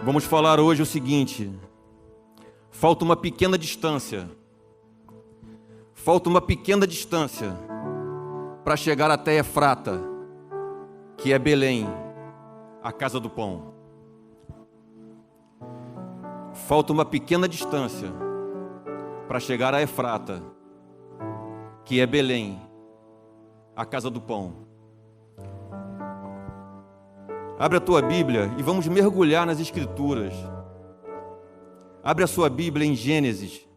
Vamos falar hoje o seguinte: falta uma pequena distância. Falta uma pequena distância para chegar até Efrata, que é Belém, a casa do pão. Falta uma pequena distância para chegar a Efrata, que é Belém, a casa do pão. Abre a tua Bíblia e vamos mergulhar nas Escrituras. Abre a sua Bíblia em Gênesis,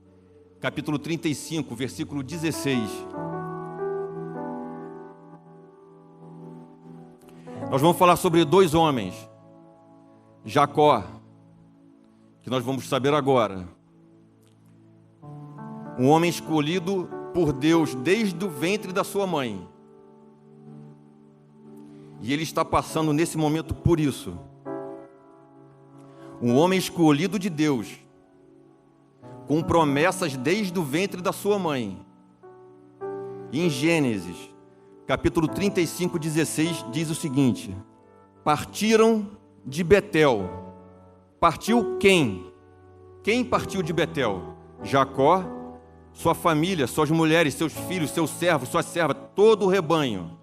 capítulo 35, versículo 16. Nós vamos falar sobre dois homens. Jacó, que nós vamos saber agora. Um homem escolhido por Deus desde o ventre da sua mãe. E ele está passando nesse momento por isso. Um homem escolhido de Deus, com promessas desde o ventre da sua mãe. E em Gênesis, capítulo 35, 16, diz o seguinte: partiram de Betel. Partiu quem? Quem partiu de Betel? Jacó, sua família, suas mulheres, seus filhos, seus servos, suas servas, todo o rebanho.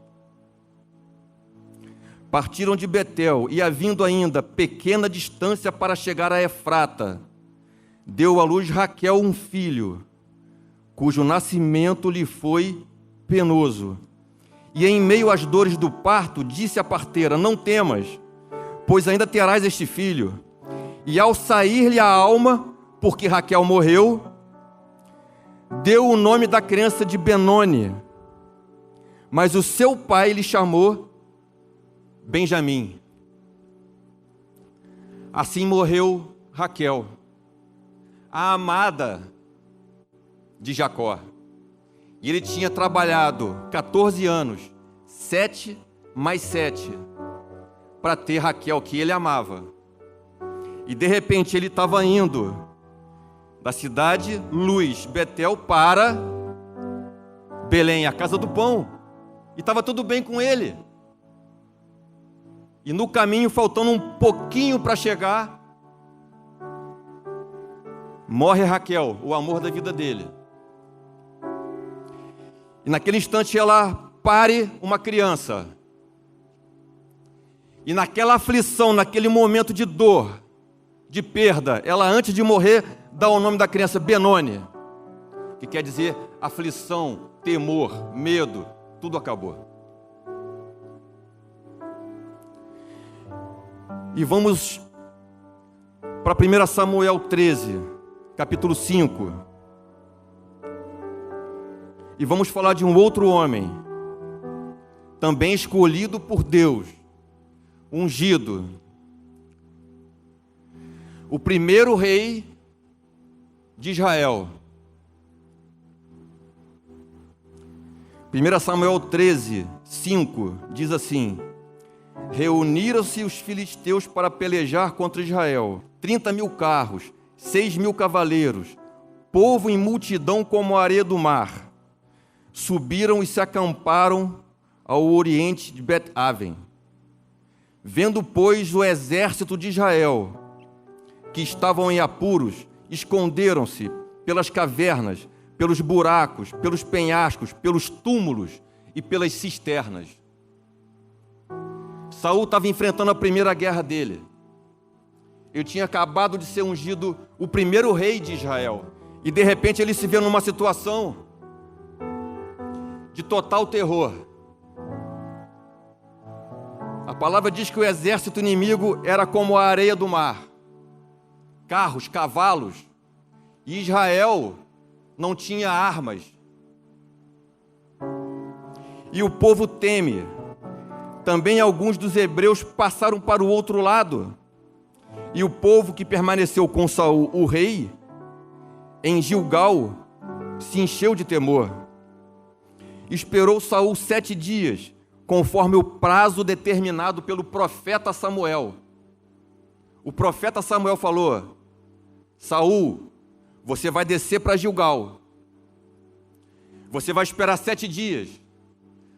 Partiram de Betel, e havendo ainda pequena distância para chegar a Efrata, deu à luz Raquel um filho, cujo nascimento lhe foi penoso. E em meio às dores do parto, disse a parteira: não temas, pois ainda terás este filho. E ao sair-lhe a alma, porque Raquel morreu, deu o nome da criança de Benoni, mas o seu pai lhe chamou Benjamim. Assim morreu Raquel, a amada de Jacó. E ele tinha trabalhado 14 anos, 7 mais 7, para ter Raquel, que ele amava. E de repente ele estava indo da cidade Luz, Betel, para Belém, a casa do pão. E estava tudo bem com ele. E no caminho, faltando um pouquinho para chegar, morre Raquel, o amor da vida dele. E naquele instante ela pare uma criança. E naquela aflição, naquele momento de dor, de perda, ela antes de morrer dá o nome da criança Benoni, que quer dizer aflição, temor, medo, tudo acabou. E vamos para 1 Samuel 13, capítulo 5. E vamos falar de um outro homem, também escolhido por Deus, ungido. O primeiro rei de Israel. 1 Samuel 13, 5, diz assim: reuniram-se os filisteus para pelejar contra Israel. 30.000 carros, 6.000 cavaleiros, povo em multidão como a areia do mar. Subiram e se acamparam ao oriente de Bet-Aven. Vendo, pois, o exército de Israel, que estavam em apuros, esconderam-se pelas cavernas, pelos buracos, pelos penhascos, pelos túmulos e pelas cisternas. Saul estava enfrentando a primeira guerra dele. Ele tinha acabado de ser ungido o primeiro rei de Israel. E de repente ele se vê numa situação de total terror. A palavra diz que o exército inimigo era como a areia do mar. Carros, cavalos. E Israel não tinha armas. E o povo teme. Também alguns dos hebreus passaram para o outro lado. E o povo que permaneceu com Saul, o rei, em Gilgal, se encheu de temor. Esperou Saul 7 dias, conforme o prazo determinado pelo profeta Samuel. O profeta Samuel falou: Saul, você vai descer para Gilgal. Você vai esperar 7 dias.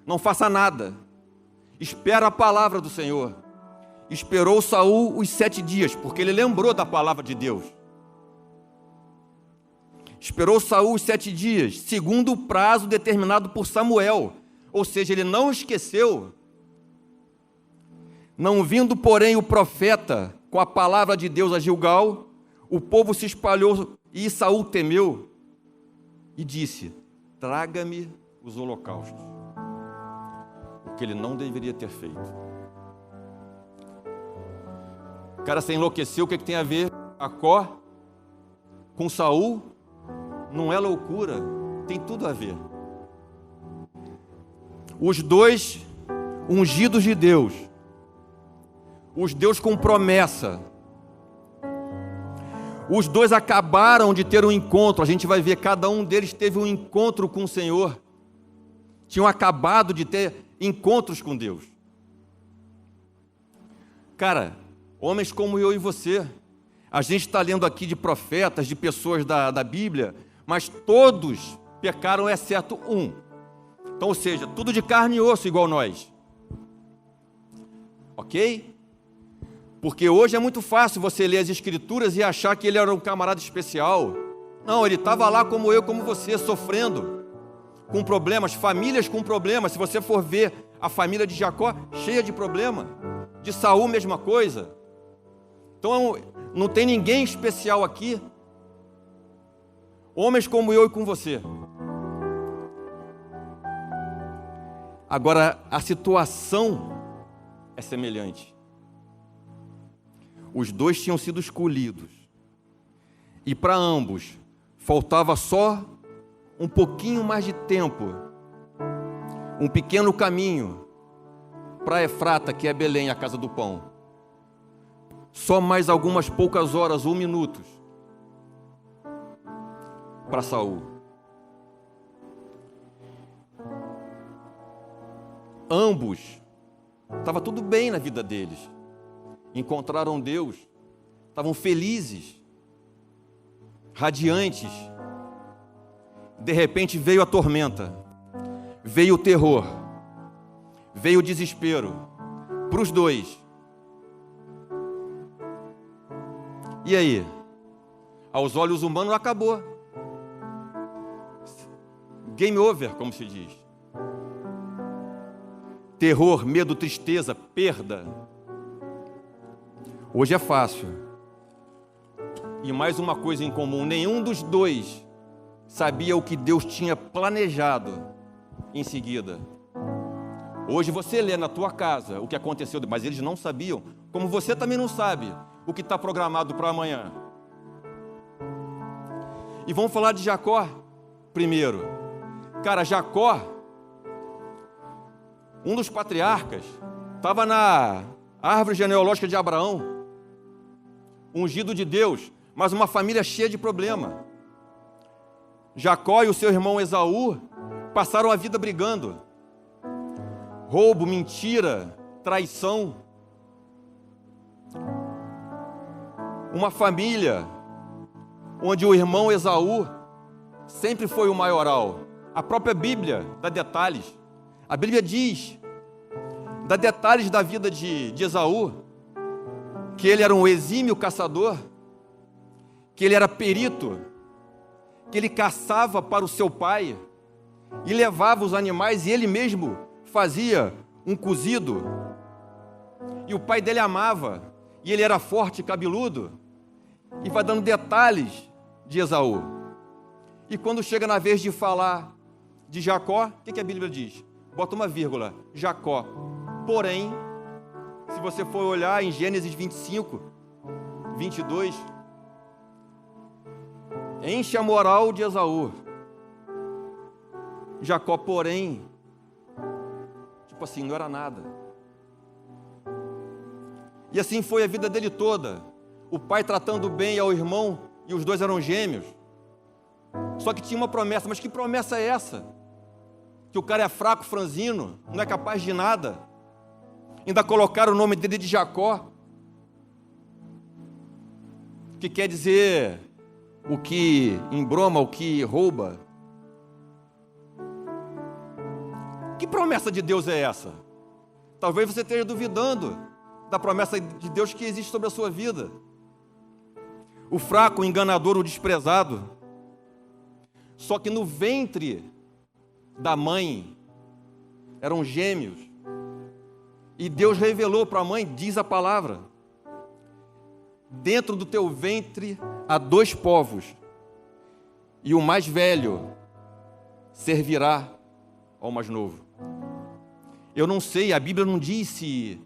Não faça nada. Espera a palavra do Senhor. Esperou Saul os 7 dias, porque ele lembrou da palavra de Deus. Esperou Saul os 7 dias, segundo o prazo determinado por Samuel. Ou seja, ele não esqueceu. Não vindo, porém, o profeta com a palavra de Deus a Gilgal, o povo se espalhou e Saul temeu e disse: traga-me os holocaustos. O que ele não deveria ter feito. O cara se enlouqueceu. O que tem a ver Jacó com Saul? Não é loucura, tem tudo a ver. Os dois ungidos de Deus, os dois com promessa, os dois acabaram de ter um encontro. A gente vai ver, cada um deles teve um encontro com o Senhor. Tinham acabado de ter encontros com Deus. Cara, homens como eu e você, a gente está lendo aqui de profetas, de pessoas da Bíblia, mas todos pecaram exceto um. Então, ou seja, tudo de carne e osso igual nós. Ok? Porque hoje é muito fácil você ler as Escrituras e achar que ele era um camarada especial. Não, ele estava lá como eu, como você, sofrendo, com problemas, famílias com problemas. Se você for ver a família de Jacó, cheia de problema. De Saul, mesma coisa. Então, não tem ninguém especial aqui. Homens como eu e com você. Agora, a situação é semelhante. Os dois tinham sido escolhidos. E para ambos, faltava só um pouquinho mais de tempo. Um pequeno caminho para Efrata, que é Belém, a casa do pão. Só mais algumas poucas horas, 1 minuto. Para Saul. Ambos, estava tudo bem na vida deles. Encontraram Deus, estavam felizes, radiantes. De repente veio a tormenta, veio o terror, veio o desespero para os dois. E aí? Aos olhos humanos acabou. Game over, como se diz. Terror, medo, tristeza, perda. Hoje é fácil. E mais uma coisa em comum: nenhum dos dois sabia o que Deus tinha planejado em seguida. Hoje você lê na tua casa o que aconteceu, mas eles não sabiam, como você também não sabe o que está programado para amanhã. E vamos falar de Jacó primeiro. Cara, Jacó, um dos patriarcas, estava na árvore genealógica de Abraão, ungido de Deus, mas uma família cheia de problema. Jacó e o seu irmão Esaú passaram a vida brigando. Roubo, mentira, traição. Uma família onde o irmão Esaú sempre foi o maioral. A própria Bíblia dá detalhes. A Bíblia diz, dá detalhes da vida de Esaú, que ele era um exímio caçador, que ele era perito, que ele caçava para o seu pai e levava os animais, e ele mesmo fazia um cozido. E o pai dele amava, e ele era forte e cabeludo, e vai dando detalhes de Esaú. E quando chega na vez de falar de Jacó, o que a Bíblia diz? Bota uma vírgula, Jacó. Porém, se você for olhar em Gênesis 25, 22, enche a moral de Esaú. Jacó, porém, tipo assim, não era nada. E assim foi a vida dele toda. O pai tratando bem ao irmão, e os dois eram gêmeos. Só que tinha uma promessa. Mas que promessa é essa? Que o cara é fraco, franzino, não é capaz de nada. Ainda colocaram o nome dele de Jacó, que quer dizer o que embroma, o que rouba. Que promessa de Deus é essa? Talvez você esteja duvidando da promessa de Deus que existe sobre a sua vida. O fraco, o enganador, o desprezado. Só que no ventre da mãe eram gêmeos. E Deus revelou para a mãe, diz a palavra: dentro do teu ventre há 2 povos, e o mais velho servirá ao mais novo. Eu não sei, a Bíblia não diz se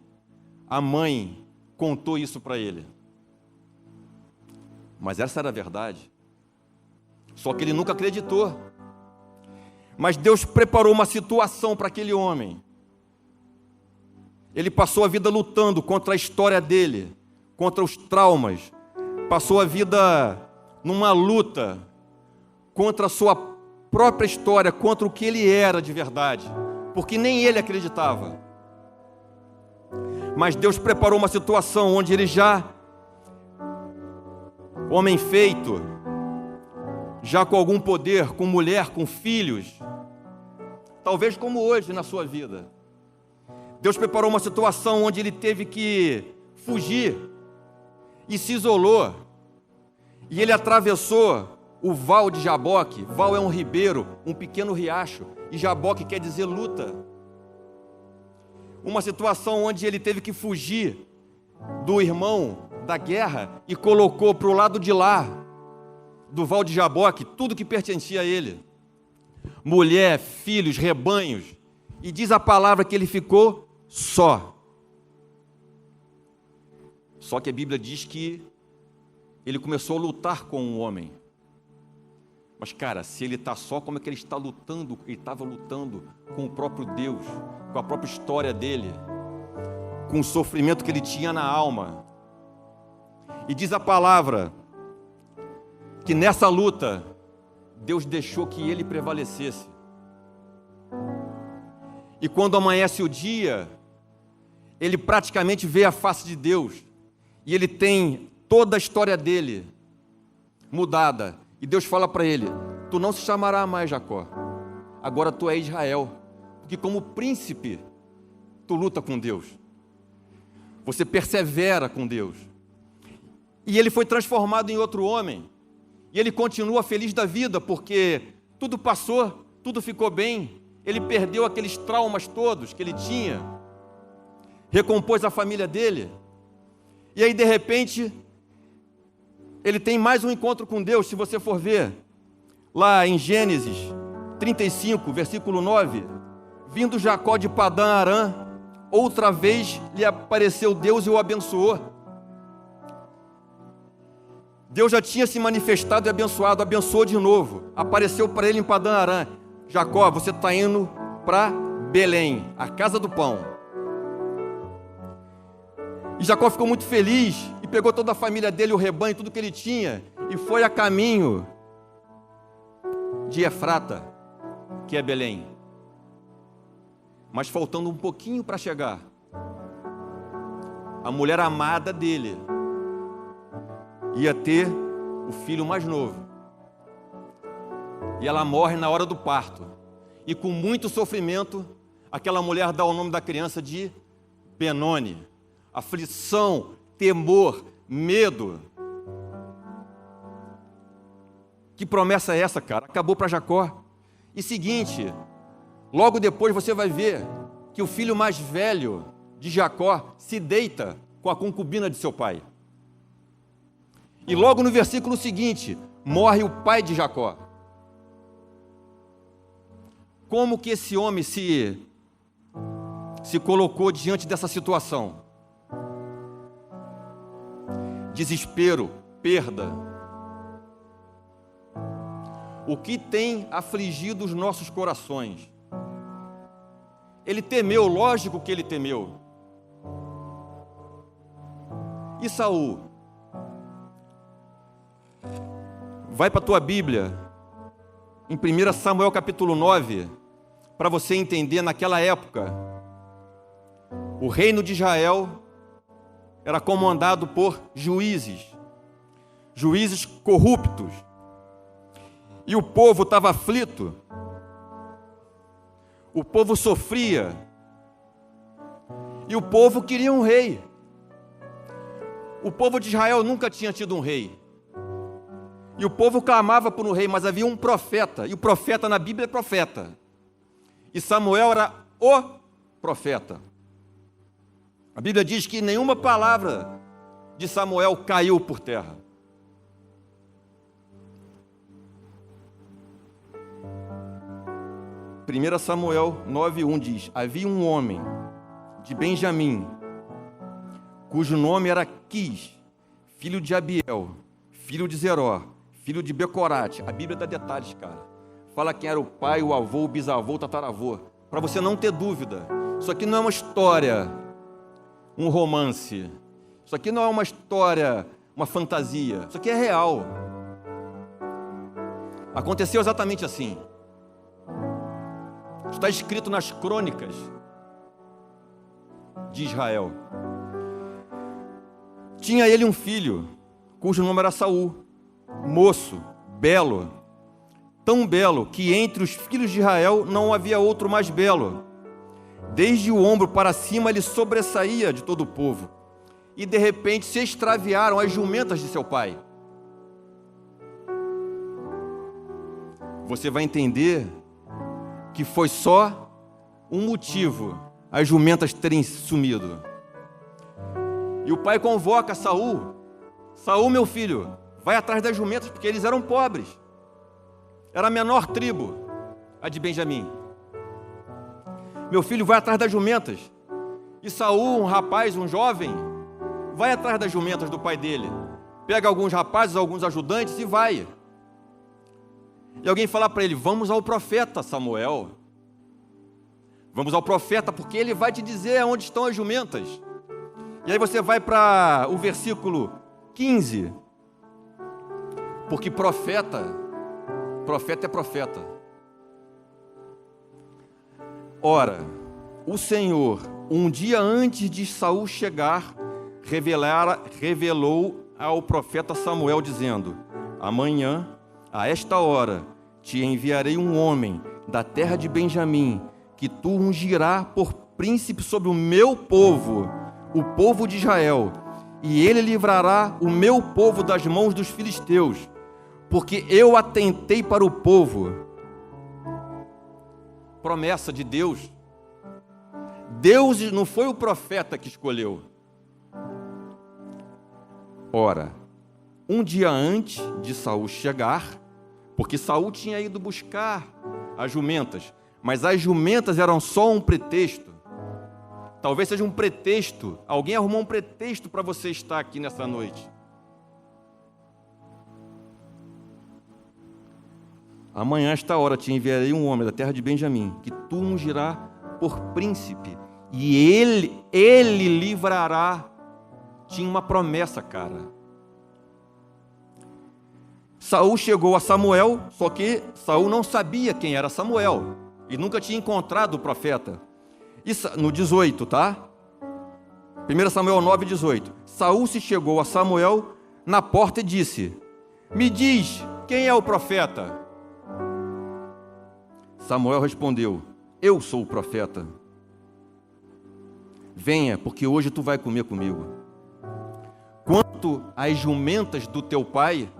a mãe contou isso para ele, mas essa era a verdade. Só que ele nunca acreditou. Mas Deus preparou uma situação para aquele homem. Ele passou a vida lutando contra a história dele, contra os traumas. Passou a vida numa luta contra a sua própria história, contra o que ele era de verdade, porque nem ele acreditava. Mas Deus preparou uma situação onde ele já, homem feito, já com algum poder, com mulher, com filhos, talvez como hoje na sua vida. Deus preparou uma situação onde ele teve que fugir e se isolou. E ele atravessou o val de Jaboque. Val é um ribeiro, um pequeno riacho, e Jaboque quer dizer luta. Uma situação onde ele teve que fugir do irmão da guerra e colocou para o lado de lá do val de Jaboque tudo que pertencia a ele: mulher, filhos, rebanhos. E diz a palavra que ele ficou só. Só que a Bíblia diz que ele começou a lutar com um homem. Mas, cara, se ele está só, como é que ele está lutando? Ele estava lutando com o próprio Deus, com a própria história dele, com o sofrimento que ele tinha na alma. E diz a palavra que nessa luta, Deus deixou que ele prevalecesse. E quando amanhece o dia, ele praticamente vê a face de Deus. E ele tem toda a história dele mudada. E Deus fala para ele: tu não se chamará mais Jacó, agora tu é Israel. Porque como príncipe, tu luta com Deus. Você persevera com Deus. E ele foi transformado em outro homem. E ele continua feliz da vida, porque tudo passou, tudo ficou bem. Ele perdeu aqueles traumas todos que ele tinha. Recompôs a família dele. E aí, de repente, ele tem mais um encontro com Deus. Se você for ver, lá em Gênesis 35, versículo 9, vindo Jacó de Padã Arã, outra vez lhe apareceu Deus e o abençoou. Deus já tinha se manifestado e abençoado, abençoou de novo. Apareceu para ele em Padã Arã: Jacó, você está indo para Belém, a casa do pão. E Jacó ficou muito feliz e pegou toda a família dele, o rebanho, tudo que ele tinha, e foi a caminho de Efrata, que é Belém. Mas faltando um pouquinho para chegar, a mulher amada dele ia ter o filho mais novo. E ela morre na hora do parto. E com muito sofrimento, aquela mulher dá o nome da criança de Benoni. Aflição, temor, medo. Que promessa é essa, cara? Acabou para Jacó. E seguinte, logo depois você vai ver que o filho mais velho de Jacó se deita com a concubina de seu pai. E logo no versículo seguinte, morre o pai de Jacó. Como que esse homem se colocou diante dessa situação? Desespero, perda. O que tem afligido os nossos corações? Ele temeu, lógico que ele temeu. E Saul? Vai para a tua Bíblia, em 1 Samuel capítulo 9, para você entender, naquela época, o reino de Israel era comandado por juízes corruptos, e o povo estava aflito, o povo sofria, e o povo queria um rei. O povo de Israel nunca tinha tido um rei. E o povo clamava por um rei, mas havia um profeta. E o profeta na Bíblia é profeta. E Samuel era o profeta. A Bíblia diz que nenhuma palavra de Samuel caiu por terra. Primeira Samuel 9:1 diz: havia um homem de Benjamim, cujo nome era Quis, filho de Abiel, filho de Zeró, filho de Becorate. A Bíblia dá detalhes, cara. Fala quem era o pai, o avô, o bisavô, o tataravô. Para você não ter dúvida. Isso aqui não é uma história, um romance. Isso aqui não é uma história, uma fantasia. Isso aqui é real. Aconteceu exatamente assim. Está escrito nas crônicas de Israel. Tinha ele um filho, cujo nome era Saul, moço, belo, tão belo que entre os filhos de Israel não havia outro mais belo. Desde o ombro para cima ele sobressaía de todo o povo. E de repente se extraviaram as jumentas de seu pai. Você vai entender que foi só um motivo as jumentas terem sumido. E o pai convoca Saul: Saul, meu filho, vai atrás das jumentas, porque eles eram pobres. Era a menor tribo, a de Benjamim. Meu filho, vai atrás das jumentas. E Saul, um rapaz, um jovem, vai atrás das jumentas do pai dele. Pega alguns rapazes, alguns ajudantes e vai. E alguém fala para ele: vamos ao profeta Samuel. Vamos ao profeta, porque ele vai te dizer onde estão as jumentas. E aí você vai para o versículo 15. Porque profeta é profeta. Ora, o Senhor, um dia antes de Saul chegar, revelou ao profeta Samuel, dizendo: amanhã, a esta hora, te enviarei um homem da terra de Benjamim, que tu ungirá por príncipe sobre o meu povo, o povo de Israel, e ele livrará o meu povo das mãos dos filisteus, porque eu atentei para o povo. Promessa de Deus. Deus não foi o profeta que escolheu. Ora, um dia antes de Saul chegar, porque Saul tinha ido buscar as jumentas, mas as jumentas eram só um pretexto. Talvez seja um pretexto. Alguém arrumou um pretexto para você estar aqui nessa noite. Amanhã, esta hora, te enviarei um homem da terra de Benjamim, que tu ungirá por príncipe, e ele livrará. Tinha uma promessa, cara. Saul chegou a Samuel, só que Saul não sabia quem era Samuel, e nunca tinha encontrado o profeta. No 18, tá? 1 Samuel 9:18. Saul se chegou a Samuel na porta e disse: me diz, quem é o profeta? Samuel respondeu: eu sou o profeta. Venha, porque hoje tu vai comer comigo. Quanto às jumentas do teu pai,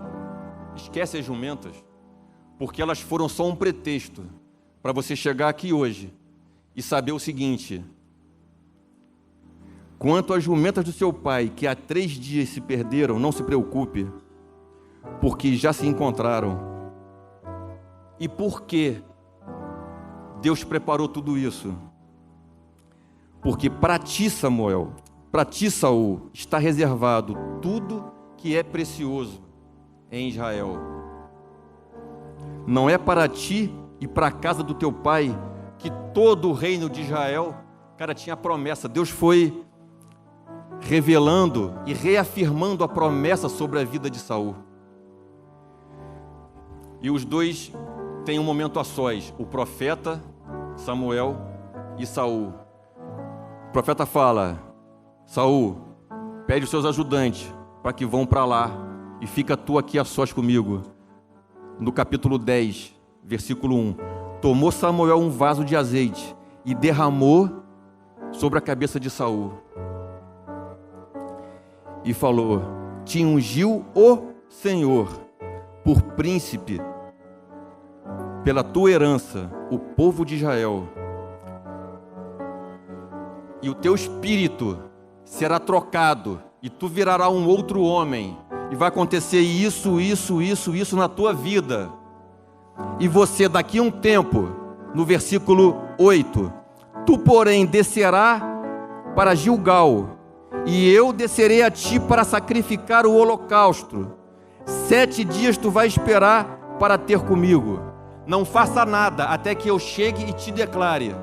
esquece as jumentas, porque elas foram só um pretexto para você chegar aqui hoje e saber o seguinte: quanto às jumentas do seu pai, que há 3 dias se perderam, não se preocupe, porque já se encontraram. E por quê? Deus preparou tudo isso. Porque para ti, Samuel, para ti, Saul, está reservado tudo que é precioso em Israel. Não é para ti e para a casa do teu pai que todo o reino de Israel, cara, tinha promessa. Deus foi revelando e reafirmando a promessa sobre a vida de Saul. E os dois têm um momento a sós, o profeta Samuel e Saul. O profeta fala: Saul, pede os seus ajudantes para que vão para lá e fica tu aqui a sós comigo. No capítulo 10, versículo 1. Tomou Samuel um vaso de azeite e derramou sobre a cabeça de Saul. e falou: te ungiu o Senhor por príncipe pela tua herança, o povo de Israel. E o teu espírito será trocado, e tu virarás um outro homem, e vai acontecer isso na tua vida. E você, daqui a um tempo, no versículo 8, tu, porém, descerá para Gilgal, e eu descerei a ti para sacrificar o holocausto. 7 dias tu vais esperar para ter comigo. Não faça nada até que eu chegue e te declare.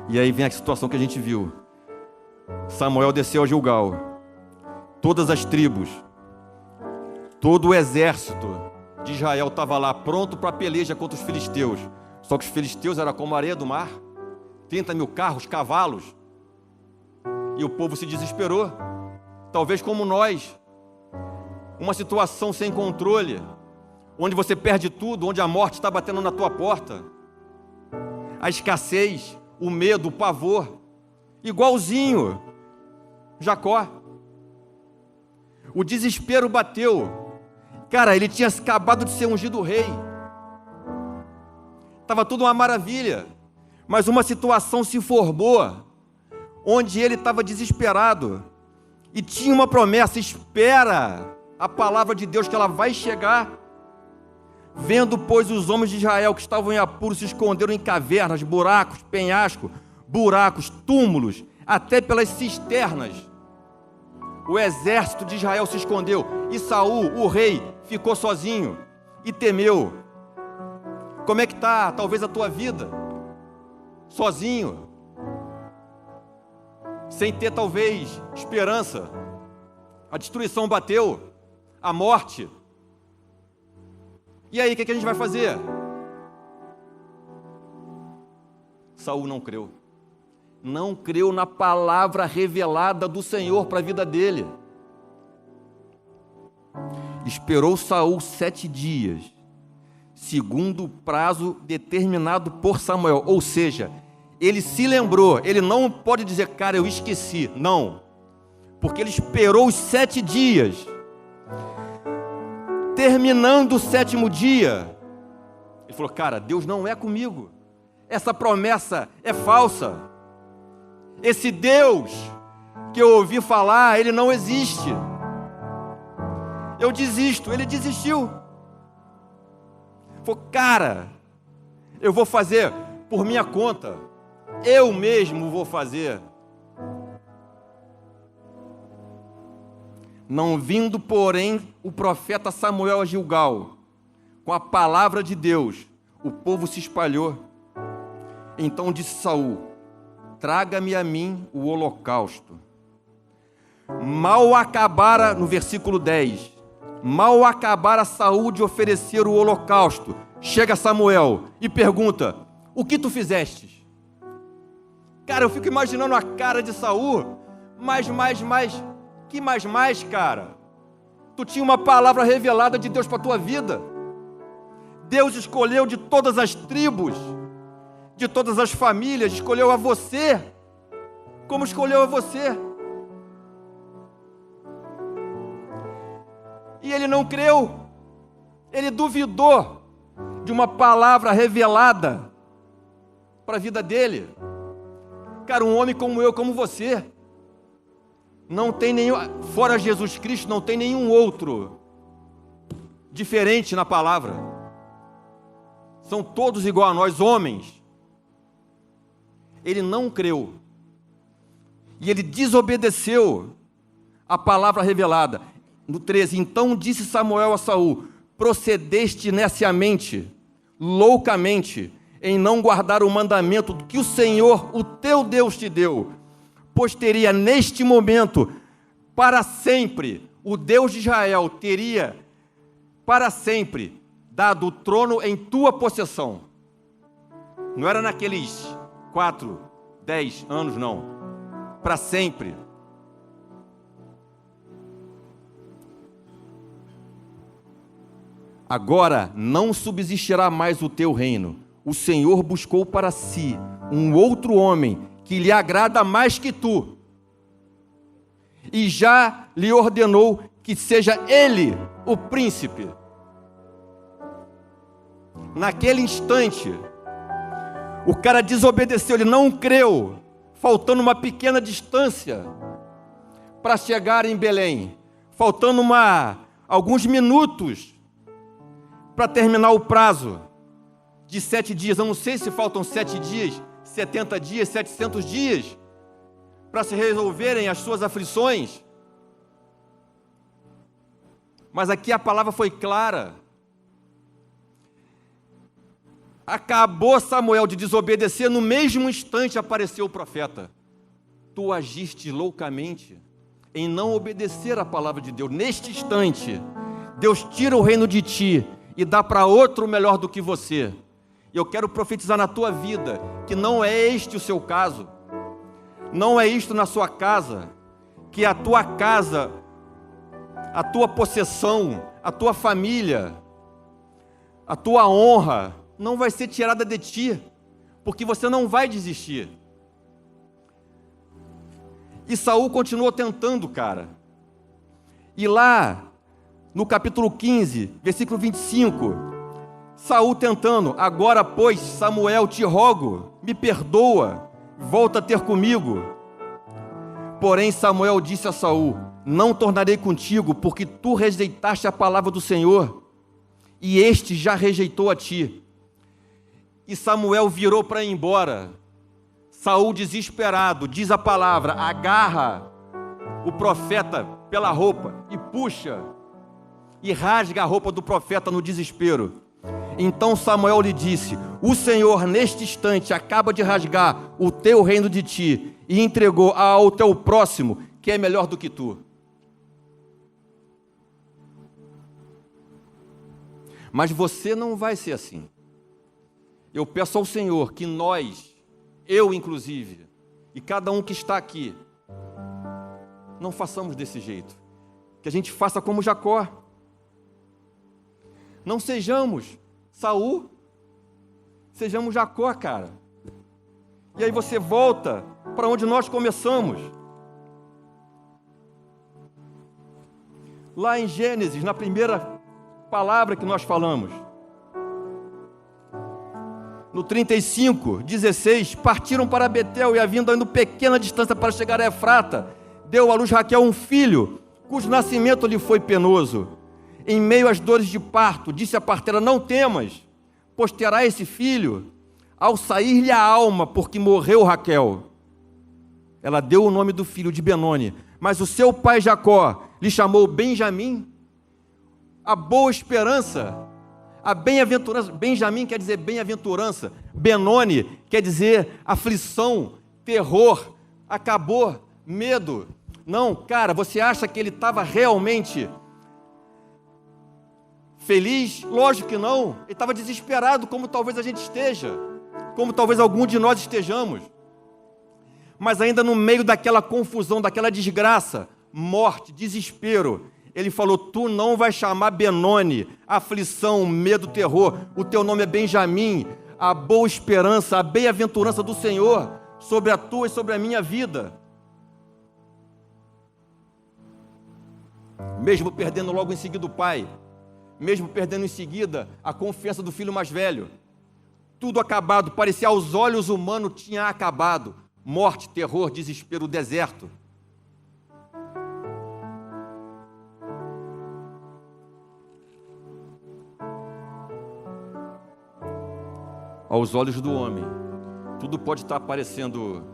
E aí vem a situação que a gente viu. Samuel desceu a Gilgal. Todas as tribos, todo o exército de Israel estava lá, pronto para a peleja contra os filisteus. Só que os filisteus eram como a areia do mar. 30 mil carros, cavalos. E o povo se desesperou. Talvez como nós. Uma situação sem controle, onde você perde tudo, onde a morte está batendo na tua porta. A escassez, o medo, o pavor. Igualzinho Jacó. O desespero bateu. Cara, ele tinha acabado de ser ungido rei. Estava tudo uma maravilha. Mas uma situação se formou, onde ele estava desesperado. E tinha uma promessa: espera a palavra de Deus, que ela vai chegar. Vendo, pois, os homens de Israel que estavam em apuro se esconderam em cavernas, buracos, penhascos, buracos, túmulos, até pelas cisternas. O exército de Israel se escondeu, e Saul, o rei, ficou sozinho e temeu. Como é que está, talvez, a tua vida? Sozinho, sem ter, talvez, esperança. A destruição bateu, a morte. E aí, o que a gente vai fazer? Saul não creu. Não creu na palavra revelada do Senhor para a vida dele. Esperou Saul 7 dias, segundo o prazo determinado por Samuel. Ou seja, ele se lembrou. Ele não pode dizer: cara, eu esqueci. Não, porque ele esperou os 7 dias. Terminando o 7º dia, ele falou: cara, Deus não é comigo. Essa promessa é falsa. Esse Deus que eu ouvi falar, ele não existe. Eu desisto. Ele desistiu. Falou: cara, eu vou fazer por minha conta. Eu mesmo vou fazer. Não vindo, porém, o profeta Samuel a Gilgal, com a palavra de Deus, o povo se espalhou. Então disse Saul: traga-me a mim o holocausto. Mal acabara, no versículo 10, mal acabara Saul de oferecer o holocausto, chega Samuel e pergunta: o que tu fizestes? Cara, eu fico imaginando a cara de Saul. Que mais, cara? Tu tinha uma palavra revelada de Deus para a tua vida. Deus escolheu de todas as tribos, de todas as famílias, escolheu a você, como escolheu a você. E ele não creu, ele duvidou de uma palavra revelada para a vida dele. Cara, um homem como eu, como você, não tem nenhum, fora Jesus Cristo, não tem nenhum outro diferente na palavra. São todos igual a nós, homens. Ele não creu. E ele desobedeceu a palavra revelada. No 13, então disse Samuel a Saul: procedeste neciamente, loucamente, em não guardar o mandamento que o Senhor, o teu Deus, te deu, pois teria neste momento, para sempre, o Deus de Israel teria, para sempre, dado o trono em tua possessão. Não era naqueles 4, 10 anos, não. Para sempre. Agora não subsistirá mais o teu reino. o Senhor buscou para si um outro homem que lhe agrada mais que tu, e já lhe ordenou que seja ele o príncipe. Naquele instante, o cara desobedeceu, ele não creu, faltando uma pequena distância para chegar em Belém, faltando alguns minutos para terminar o prazo de 7 dias. Eu não sei se faltam 7 dias, 70 dias, 700 dias para se resolverem as suas aflições. Mas aqui a palavra foi clara. Acabou Samuel de desobedecer, no mesmo instante apareceu o profeta. Tu agiste loucamente em não obedecer a palavra de Deus. Neste instante, Deus tira o reino de ti e dá para outro melhor do que você. E eu quero profetizar na tua vida que não é este o seu caso, não é isto na sua casa, que a tua casa, a tua possessão, a tua família, a tua honra não vai ser tirada de ti, porque você não vai desistir. E Saul continuou tentando, cara. E lá, no capítulo 15, versículo 25, Saul tentando: agora, pois, Samuel, te rogo, me perdoa, volta a ter comigo. Porém, Samuel disse a Saul: não tornarei contigo, porque tu rejeitaste a palavra do Senhor, e este já rejeitou a ti. E Samuel virou para ir embora. Saul, desesperado, diz a palavra, agarra o profeta pela roupa e puxa, e rasga a roupa do profeta no desespero. Então Samuel lhe disse: o Senhor neste instante acaba de rasgar o teu reino de ti e entregou ao teu próximo, que é melhor do que tu. Mas você não vai ser assim. Eu peço ao Senhor que nós, eu inclusive, e cada um que está aqui, não façamos desse jeito. Que a gente faça como Jacó. Não sejamos Saul, sejamos Jacó, cara. E aí você volta para onde nós começamos. Lá em Gênesis, na primeira palavra que nós falamos. No 35:16, partiram para Betel e, havendo ainda pequena distância para chegar a Efrata, deu à luz Raquel um filho, cujo nascimento lhe foi penoso. Em meio às dores de parto, disse a parteira: não temas, pois terá esse filho ao sair-lhe a alma, porque morreu Raquel. Ela deu o nome do filho de Benoni, mas o seu pai Jacó lhe chamou Benjamim, a boa esperança. A bem-aventurança, Benjamim quer dizer bem-aventurança, Benoni quer dizer aflição, terror, acabou, medo. Não, cara, você acha que ele estava realmente feliz? Lógico que não, ele estava desesperado, como talvez a gente esteja, como talvez algum de nós estejamos. Mas ainda no meio daquela confusão, daquela desgraça, morte, desespero, ele falou: tu não vai chamar Benoni, aflição, medo, terror. O teu nome é Benjamim, a boa esperança, a bem-aventurança do Senhor sobre a tua e sobre a minha vida. Mesmo perdendo logo em seguida o pai, mesmo perdendo em seguida a confiança do filho mais velho, tudo acabado, parecia aos olhos humanos tinha acabado. Morte, terror, desespero, deserto. Aos olhos do homem, tudo pode estar parecendo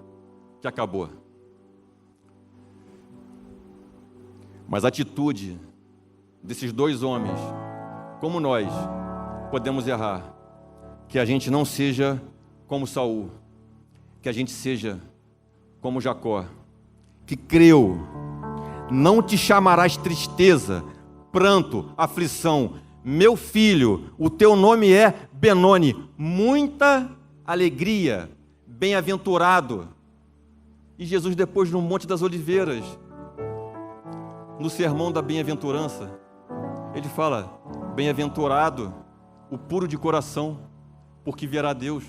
que acabou. Mas a atitude desses dois homens, como nós, podemos errar. Que a gente não seja como Saul, que a gente seja como Jacó, que creu: não te chamarás tristeza, pranto, aflição. Meu filho, o teu nome é Benoni, muita alegria, bem-aventurado. E Jesus depois no Monte das Oliveiras, no sermão da bem-aventurança, ele fala: bem-aventurado o puro de coração, porque verá Deus.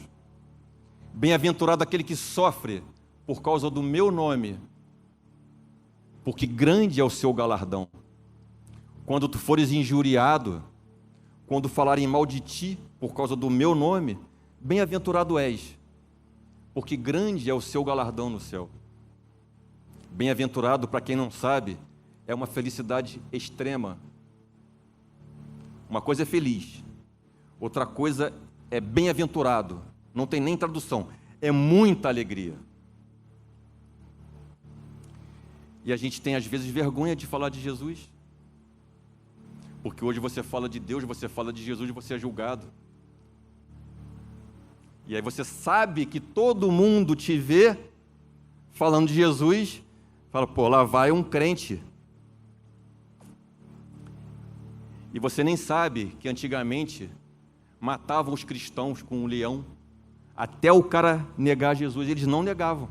Bem-aventurado aquele que sofre por causa do meu nome, porque grande é o seu galardão. Quando tu fores injuriado, quando falarem mal de ti por causa do meu nome, bem-aventurado és, porque grande é o seu galardão no céu. Bem-aventurado, para quem não sabe, é uma felicidade extrema. Uma coisa é feliz, outra coisa é bem-aventurado. Não tem nem tradução, é muita alegria. E a gente tem às vezes vergonha de falar de Jesus, porque hoje você fala de Deus, você fala de Jesus e você é julgado. E aí você sabe que todo mundo te vê falando de Jesus, fala, pô, lá vai um crente. E você nem sabe que antigamente matavam os cristãos com um leão, até o cara negar Jesus. Eles não negavam.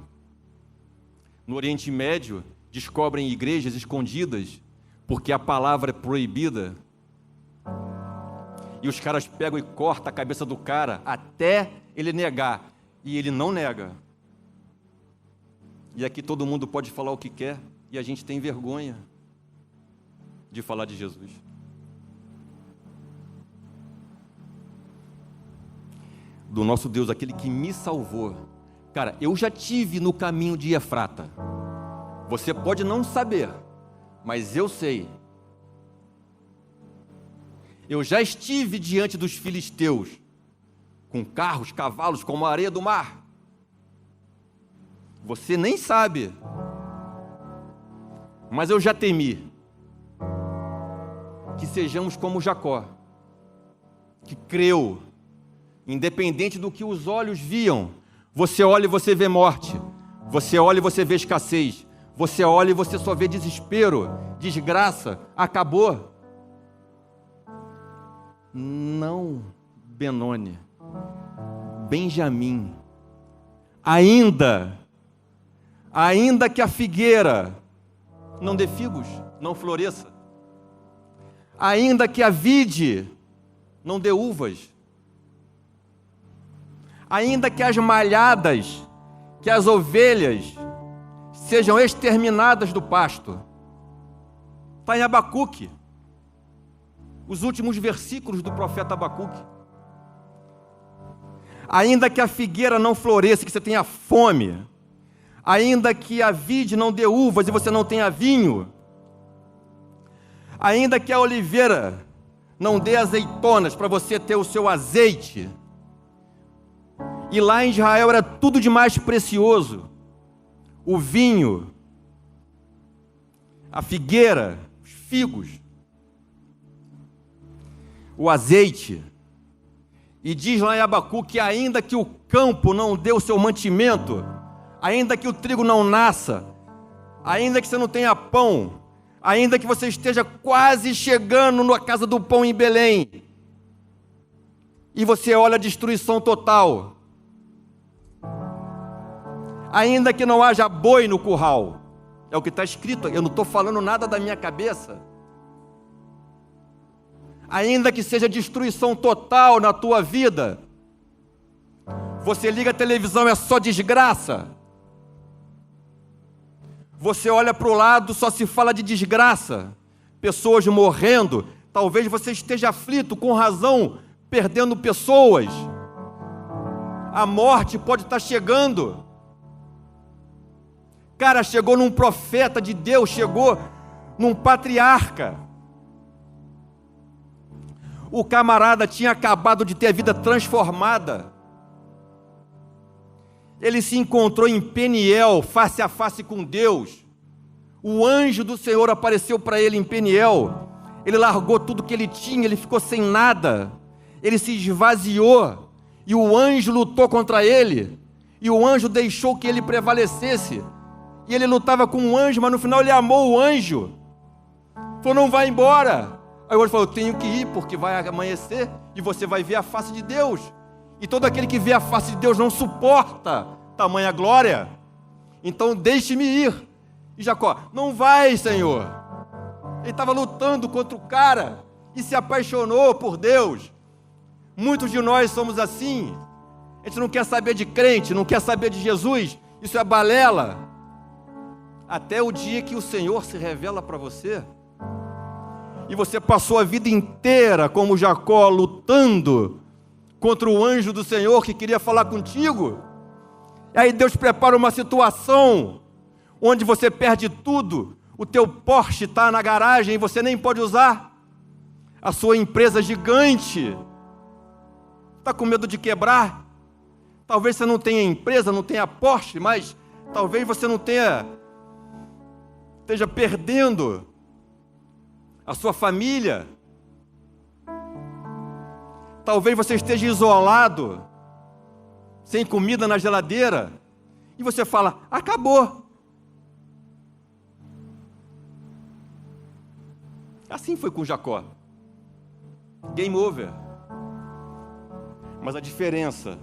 No Oriente Médio, descobrem igrejas escondidas, porque a palavra é proibida, e os caras pegam e cortam a cabeça do cara, até ele negar, e ele não nega. E aqui todo mundo pode falar o que quer, e a gente tem vergonha de falar de Jesus. Do nosso Deus, aquele que me salvou. Cara, eu já tive no caminho de Efrata. Você pode não saber, mas eu sei. Eu já estive diante dos filisteus, com carros, cavalos, como a areia do mar. Você nem sabe, mas eu já temi que sejamos como Jacó, que creu, independente do que os olhos viam. Você olha e você vê morte, você olha e você vê escassez, você olha e você só vê desespero, desgraça, acabou. Não, Benoni, Benjamim, ainda que a figueira não dê figos, não floresça, ainda que a vide não dê uvas, ainda que as malhadas, que as ovelhas sejam exterminadas do pasto. Está em Abacuque, os últimos versículos do profeta Abacuque. Ainda que a figueira não floresça, que você tenha fome, ainda que a vide não dê uvas e você não tenha vinho, ainda que a oliveira não dê azeitonas para você ter o seu azeite, e lá em Israel era tudo de mais precioso, o vinho, a figueira, os figos, o azeite. E diz lá em Abacuque que ainda que o campo não dê o seu mantimento, ainda que o trigo não nasça, ainda que você não tenha pão, ainda que você esteja quase chegando na casa do pão em Belém, e você olha a destruição total, ainda que não haja boi no curral, é o que está escrito, eu não estou falando nada da minha cabeça, ainda que seja destruição total na tua vida, você liga a televisão, é só desgraça, você olha para o lado, só se fala de desgraça, pessoas morrendo, talvez você esteja aflito, com razão, perdendo pessoas, a morte pode estar chegando. Cara, chegou num profeta de Deus, chegou num patriarca. O camarada tinha acabado de ter a vida transformada. Ele se encontrou em Peniel, face a face com Deus. O anjo do Senhor apareceu para ele em Peniel. Ele largou tudo que ele tinha, ele ficou sem nada. Ele se esvaziou. E o anjo lutou contra ele. E o anjo deixou que ele prevalecesse. E ele lutava com o anjo, mas no final ele amou o anjo. Falou, não vai embora. Aí o anjo falou, eu tenho que ir, porque vai amanhecer e você vai ver a face de Deus. E todo aquele que vê a face de Deus não suporta tamanha glória. Então deixe-me ir. E Jacó, não vai, Senhor. Ele estava lutando contra o cara e se apaixonou por Deus. Muitos de nós somos assim. A gente não quer saber de crente, não quer saber de Jesus. Isso é balela. Até o dia que o Senhor se revela para você. E você passou a vida inteira como Jacó, lutando contra o anjo do Senhor que queria falar contigo. E aí Deus prepara uma situação onde você perde tudo. O teu Porsche está na garagem e você nem pode usar. A sua empresa gigante está com medo de quebrar. Talvez você não tenha empresa, não tenha Porsche, mas talvez você não esteja perdendo a sua família. Talvez você esteja isolado, sem comida na geladeira, e você fala, acabou. Assim foi com Jacó. Game over. Mas a diferença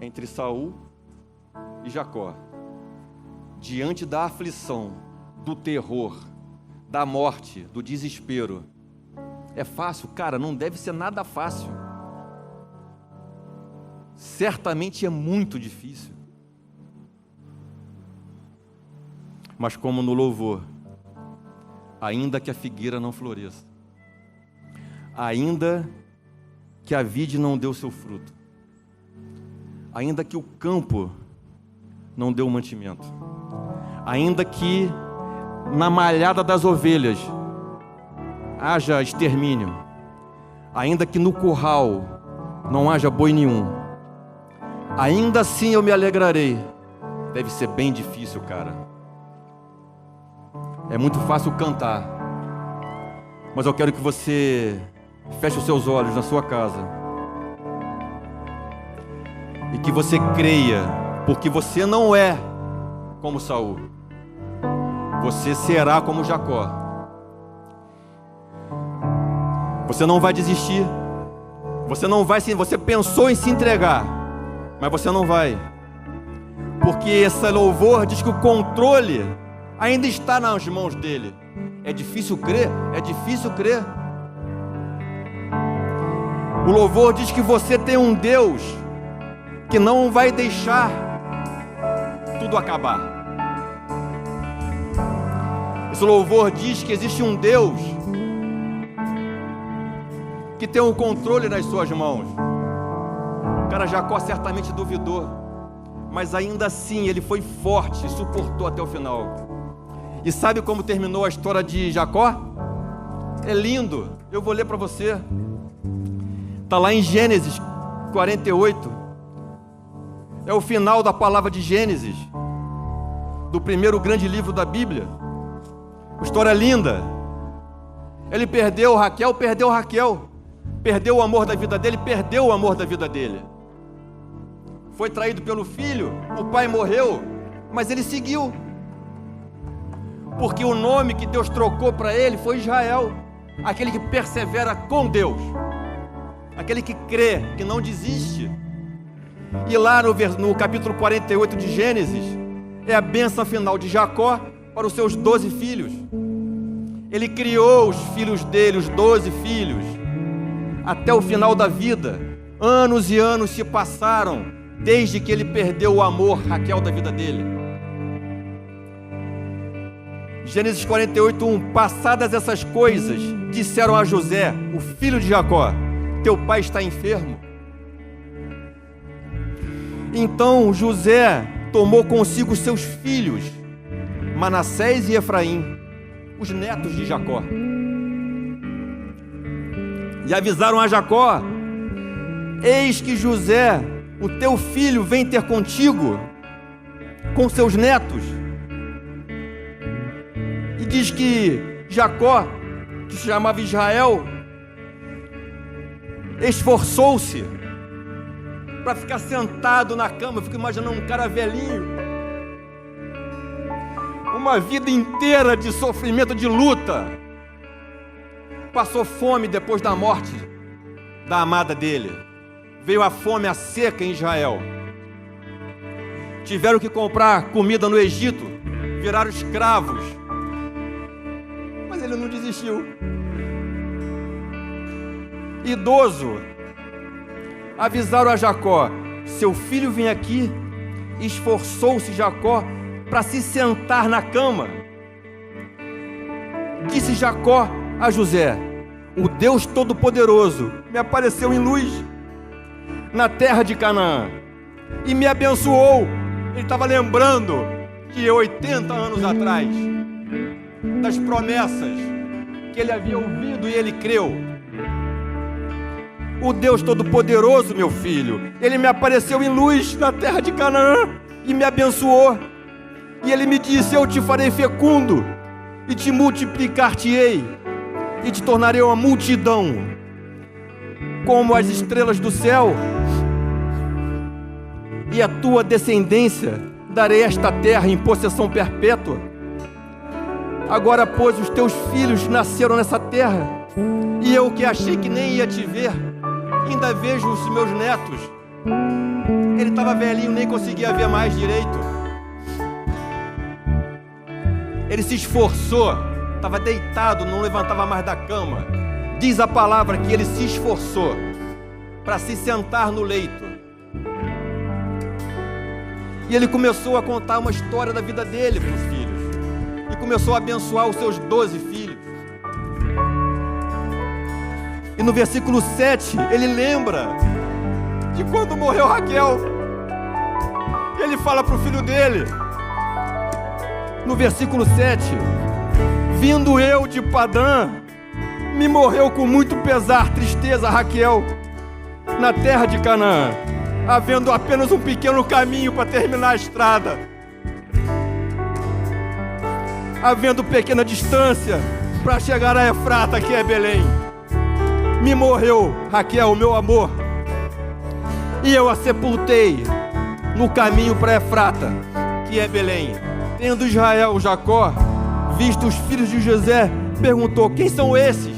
entre Saul e Jacó, diante da aflição, do terror, da morte, do desespero, é fácil? Cara, não deve ser nada fácil. Certamente é muito difícil. Mas como no louvor, ainda que a figueira não floresça, ainda que a vide não deu seu fruto, ainda que o campo não deu mantimento, ainda que na malhada das ovelhas haja extermínio, ainda que no curral não haja boi nenhum, ainda assim eu me alegrarei. Deve ser bem difícil, cara. É muito fácil cantar, mas eu quero que você feche os seus olhos na sua casa e que você creia, porque você não é como Saul, você será como Jacó. Você não vai desistir, você pensou em se entregar, mas você não vai, porque esse louvor diz que o controle ainda está nas mãos dele. É difícil crer? É difícil crer. O louvor diz que você tem um Deus que não vai deixar tudo acabar. Esse louvor diz que existe um Deus que tem o controle nas suas mãos. Cara, Jacó certamente duvidou, mas ainda assim ele foi forte e suportou até o final. E sabe como terminou a história de Jacó? É lindo, eu vou ler para você. Está lá em Gênesis 48. É o final da palavra de Gênesis, do primeiro grande livro da Bíblia. Uma história linda. Ele perdeu Raquel, perdeu o amor da vida dele, perdeu o amor da vida dele. Foi traído pelo filho, o pai morreu, mas ele seguiu. Porque o nome que Deus trocou para ele foi Israel, aquele que persevera com Deus, aquele que crê, que não desiste. E lá no capítulo 48 de Gênesis, é a bênção final de Jacó para os seus 12 filhos. Ele criou os filhos dele, os 12 filhos, até o final da vida. Anos e anos se passaram, desde que ele perdeu o amor, Raquel, da vida dele. Gênesis 48:1. Passadas essas coisas, disseram a José, o filho de Jacó, teu pai está enfermo. Então José tomou consigo seus filhos, Manassés e Efraim, os netos de Jacó, e avisaram a Jacó: eis que José, o teu filho, vem ter contigo com seus netos. E diz que Jacó, que se chamava Israel, esforçou-se para ficar sentado na cama. Eu fico imaginando um cara velhinho, uma vida inteira de sofrimento, de luta, passou fome depois da morte da amada dele. Veio a fome, a seca em Israel. Tiveram que comprar comida no Egito, viraram escravos. Mas ele não desistiu. Idoso, avisaram a Jacó: seu filho vem aqui. Esforçou-se Jacó para se sentar na cama. Disse Jacó a José: o Deus Todo-Poderoso me apareceu em luz na terra de Canaã e me abençoou. Ele estava lembrando de 80 anos atrás, das promessas que ele havia ouvido e ele creu. O Deus Todo-Poderoso, meu filho, ele me apareceu em luz na terra de Canaã e me abençoou. E ele me disse: eu te farei fecundo e te multiplicar-te-ei e te tornarei uma multidão, como as estrelas do céu, e a tua descendência darei esta terra em possessão perpétua. Agora, pois, os teus filhos nasceram nessa terra, e eu, que achei que nem ia te ver, ainda vejo os meus netos. Ele estava velhinho, nem conseguia ver mais direito. Ele se esforçou, estava deitado, não levantava mais da cama. Diz a palavra que ele se esforçou para se sentar no leito. E ele começou a contar uma história da vida dele para os filhos. E começou a abençoar os seus 12 filhos. E no versículo 7, ele lembra de quando morreu Raquel. Ele fala para o filho dele, no versículo 7: vindo eu de Padã, me morreu com muito pesar, tristeza, Raquel, na terra de Canaã, havendo apenas um pequeno caminho para terminar a estrada, havendo pequena distância para chegar a Efrata, que é Belém. Me morreu Raquel, meu amor, e eu a sepultei no caminho para Efrata, que é Belém. Tendo Israel, Jacó, visto os filhos de José, perguntou: quem são esses?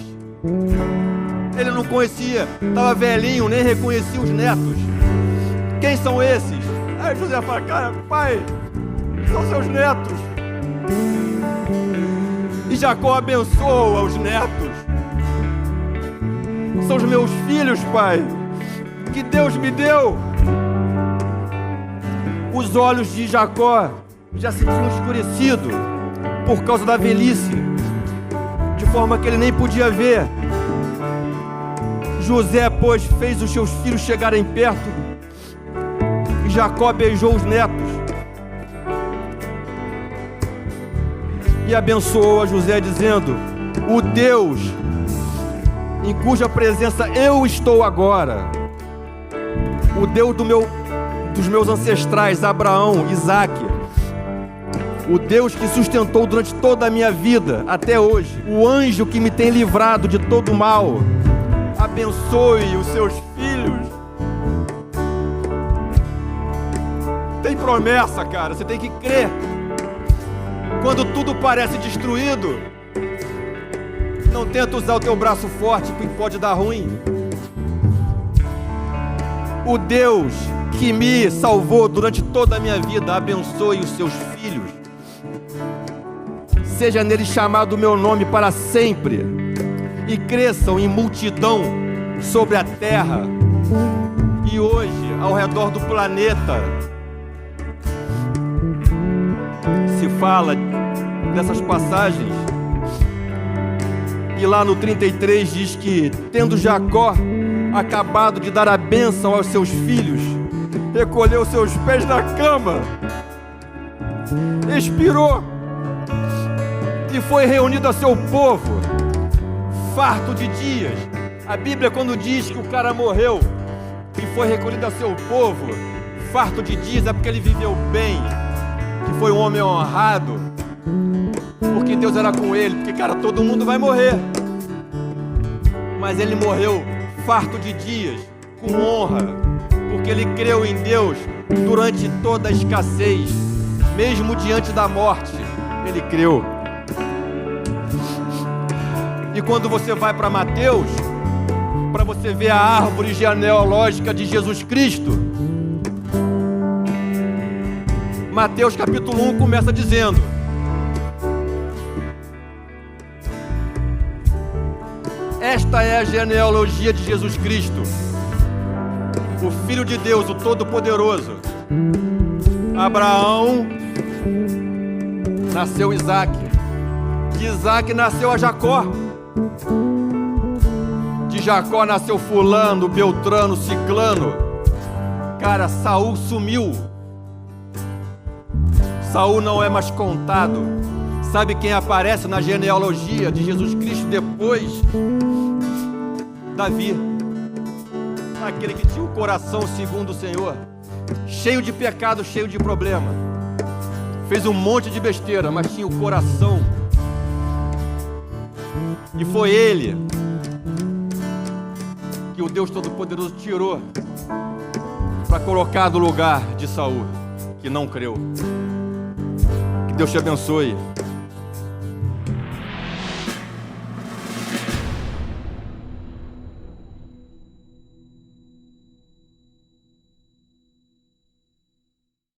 Ele não conhecia, estava velhinho, nem reconhecia os netos. Quem são esses? Aí José fala: cara, pai, são seus netos. E Jacó abençoa os netos. São os meus filhos, pai, que Deus me deu. Os olhos de Jacó já se tinham escurecido por causa da velhice, de forma que ele nem podia ver. José, pois, fez os seus filhos chegarem perto, e Jacó beijou os netos e abençoou a José, dizendo: o Deus em cuja presença eu estou agora, o Deus dos meus ancestrais, Abraão, Isaque, o Deus que sustentou durante toda a minha vida até hoje, o anjo que me tem livrado de todo mal, abençoe os seus filhos. Tem promessa, cara, você tem que crer. Quando tudo parece destruído, não tenta usar o teu braço forte, porque pode dar ruim. O Deus que me salvou durante toda a minha vida, abençoe os seus filhos. Seja nele chamado o meu nome para sempre, e cresçam em multidão sobre a terra. E hoje, ao redor do planeta, se fala dessas passagens. E lá no 33 diz que, tendo Jacó acabado de dar a bênção aos seus filhos, recolheu seus pés na cama, expirou e foi reunido a seu povo, farto de dias. A Bíblia, quando diz que o cara morreu e foi recolhido a seu povo, farto de dias, é porque ele viveu bem, que foi um homem honrado, porque Deus era com ele, porque, cara, todo mundo vai morrer. Mas ele morreu farto de dias, com honra, porque ele creu em Deus durante toda a escassez, mesmo diante da morte, ele creu. E quando você vai para Mateus, para você ver a árvore genealógica de Jesus Cristo, Mateus capítulo 1 começa dizendo: esta é a genealogia de Jesus Cristo. o Filho de Deus, o Todo-Poderoso. Abraão nasceu Isaac. De Isaac nasceu a Jacó. De Jacó nasceu fulano, Beltrano, Ciclano. Cara, Saul sumiu. Saul não é mais contado. Sabe quem aparece na genealogia de Jesus Cristo depois? Davi. Aquele que tinha o coração segundo o Senhor, cheio de pecado, cheio de problema. Fez um monte de besteira, mas tinha o coração. E foi ele que o Deus Todo-Poderoso tirou para colocar no lugar de Saul, que não creu. Que Deus te abençoe.